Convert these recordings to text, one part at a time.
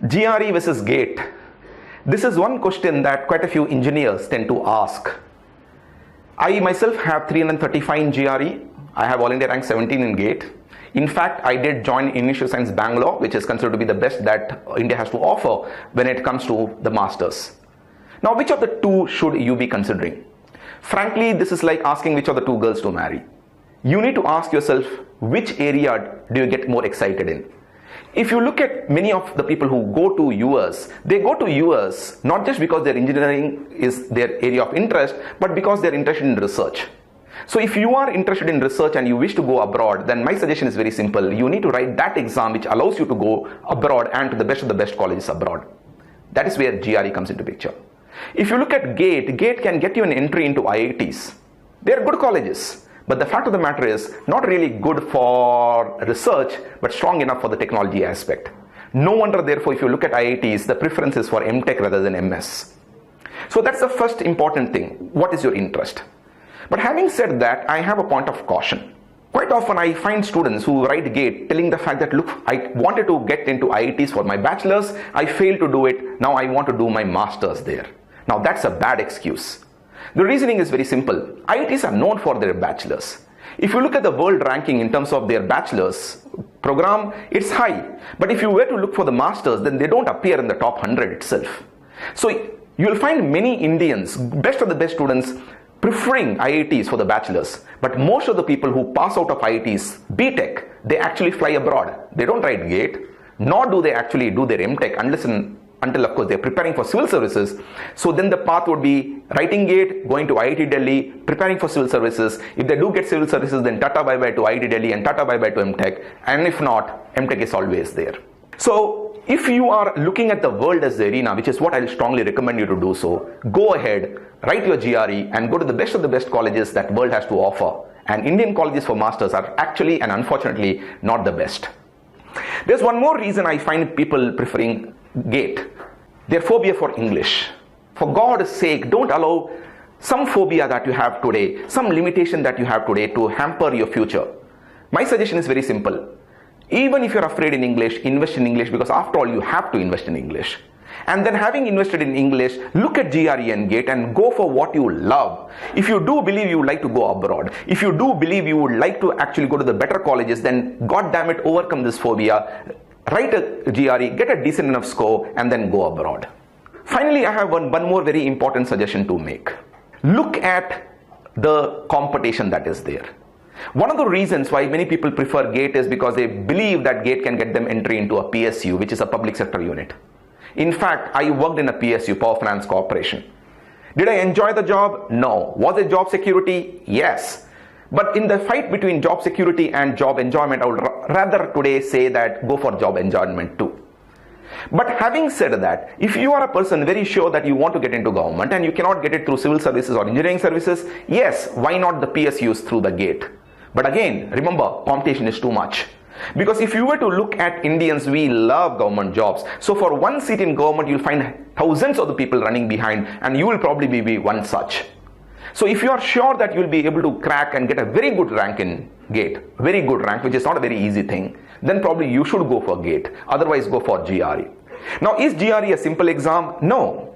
GRE versus GATE. This is one question that quite a few engineers tend to ask. I myself have 335 in GRE. I have All India rank 17 in GATE. In fact, I did join Initial Science Bangalore, which is considered to be the best that India has to offer when it comes to the masters. Now, which of the two should you be considering? Frankly, this is like asking which of the two girls to marry. You need to ask yourself, which area do you get more excited in? If you look at many of the people who go to US, they go to US not just because their engineering is their area of interest, but because they're interested in research. So if you are interested in research and you wish to go abroad, then my suggestion is very simple. You need to write that exam which allows you to go abroad and to the best of the best colleges abroad. That is where GRE comes into picture. If you look at GATE, GATE can get you an entry into IITs. They are good colleges. But the fact of the matter is, not really good for research, but strong enough for the technology aspect. No wonder, therefore, if you look at IITs, the preference is for M.Tech rather than MS. So that's the first important thing. What is your interest? But having said that, I have a point of caution. Quite often I find students who write GATE telling the fact that, look, I wanted to get into IITs for my bachelor's, I failed to do it, now I want to do my master's there. Now that's a bad excuse. The reasoning is very simple. IITs are known for their bachelors. If you look at the world ranking in terms of their bachelor's program, it's high. But if you were to look for the masters, then they don't appear in the top 100 itself. So you'll find many Indians, best of the best students, preferring IITs for the bachelors. But most of the people who pass out of IITs, B.Tech, they actually fly abroad. They don't write GATE, nor do they actually do their M.Tech until of course they're preparing for civil services. So then the path would be writing GATE, going to IIT Delhi, preparing for civil services. If they do get civil services, then tata bye bye to IIT Delhi and tata bye bye to M.Tech. And if not, M.Tech is always there. So if you are looking at the world as the arena, which is what I'll strongly recommend you to do so, go ahead, write your GRE and go to the best of the best colleges that world has to offer. And Indian colleges for masters are actually and unfortunately not the best. There's one more reason I find people preferring GATE. Their phobia for English. For God's sake, don't allow some phobia that you have today, some limitation that you have today to hamper your future. My suggestion is very simple. Even if you're afraid in English, invest in English, because after all, you have to invest in English. And then having invested in English, look at GRE and GATE and go for what you love. If you do believe you would like to go abroad, if you do believe you would like to actually go to the better colleges, then God damn it, overcome this phobia. Write a GRE, get a decent enough score, and then go abroad. Finally, I have one more very important suggestion to make. Look at the competition that is there. One of the reasons why many people prefer GATE is because they believe that GATE can get them entry into a PSU, which is a public sector unit. In fact, I worked in a PSU, Power Finance Corporation. Did I enjoy the job? No. Was it job security? Yes. But in the fight between job security and job enjoyment, I would rather today say that go for job enjoyment too. But having said that, if you are a person very sure that you want to get into government and you cannot get it through civil services or engineering services, yes, why not the PSUs through the GATE? But again, remember, competition is too much. Because if you were to look at Indians, we love government jobs. So for one seat in government, you'll find thousands of the people running behind, and you will probably be one such. So if you are sure that you will be able to crack and get a very good rank in GATE, very good rank, which is not a very easy thing, then probably you should go for GATE. Otherwise, go for GRE. Now, is GRE a simple exam? No.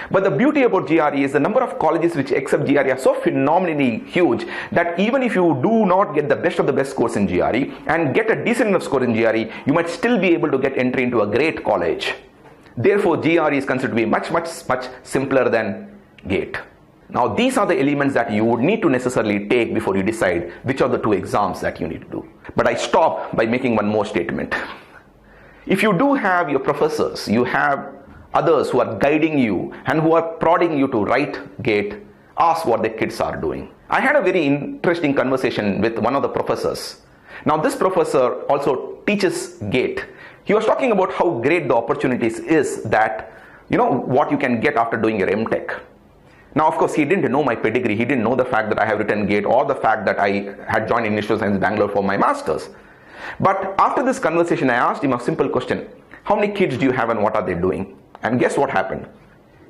But the beauty about GRE is the number of colleges which accept GRE are so phenomenally huge that even if you do not get the best of the best scores in GRE and get a decent enough score in GRE, you might still be able to get entry into a great college. Therefore, GRE is considered to be much simpler than GATE. Now, these are the elements that you would need to necessarily take before you decide which of the two exams that you need to do. But I stop by making one more statement. If you do have your professors, you have others who are guiding you and who are prodding you to write GATE, ask what the kids are doing. I had a very interesting conversation with one of the professors. Now, this professor also teaches GATE. He was talking about how great the opportunities is that, what you can get after doing your M.Tech. Now, of course, he didn't know my pedigree. He didn't know the fact that I have written GATE or the fact that I had joined Initial Science Bangalore for my master's. But after this conversation, I asked him a simple question. How many kids do you have and what are they doing? And guess what happened?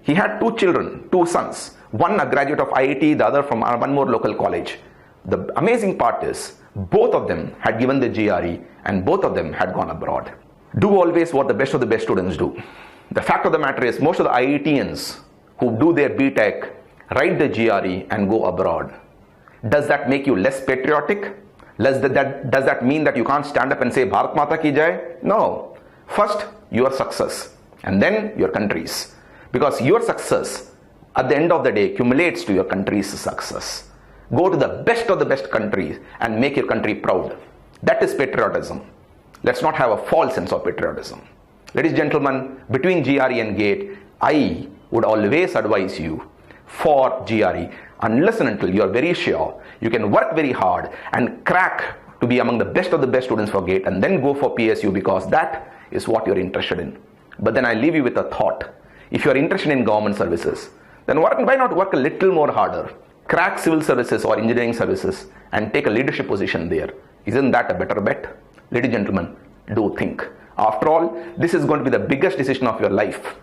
He had two children, two sons. One a graduate of IIT, the other from one more local college. The amazing part is, both of them had given the GRE and both of them had gone abroad. Do always what the best of the best students do. The fact of the matter is most of the IITians who do their B.Tech write the GRE and go abroad. Does that make you less patriotic? Does that mean that you can't stand up and say Bharat Mata ki jai? No. First, your success and then your country's. Because your success at the end of the day accumulates to your country's success. Go to the best of the best countries and make your country proud. That is patriotism. Let's not have a false sense of patriotism. Ladies and gentlemen, between GRE and GATE, I would always advise you for GRE unless and until you are very sure you can work very hard and crack to be among the best of the best students for GATE, and then go for PSU because that is what you're interested in. But then I leave you with a thought. If you're interested in government services, then why not work a little more harder? Crack civil services or engineering services and take a leadership position there. Isn't that a better bet? Ladies and gentlemen, do think. After all, this is going to be the biggest decision of your life.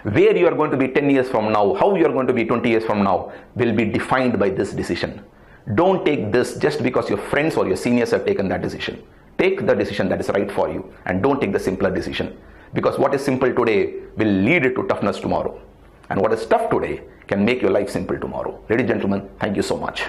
Where you are going to be 10 years from now, how you are going to be 20 years from now will be defined by this decision. Don't take this just because your friends or your seniors have taken that decision. Take the decision that is right for you and don't take the simpler decision. Because what is simple today will lead to toughness tomorrow. And what is tough today can make your life simple tomorrow. Ladies and gentlemen, thank you so much.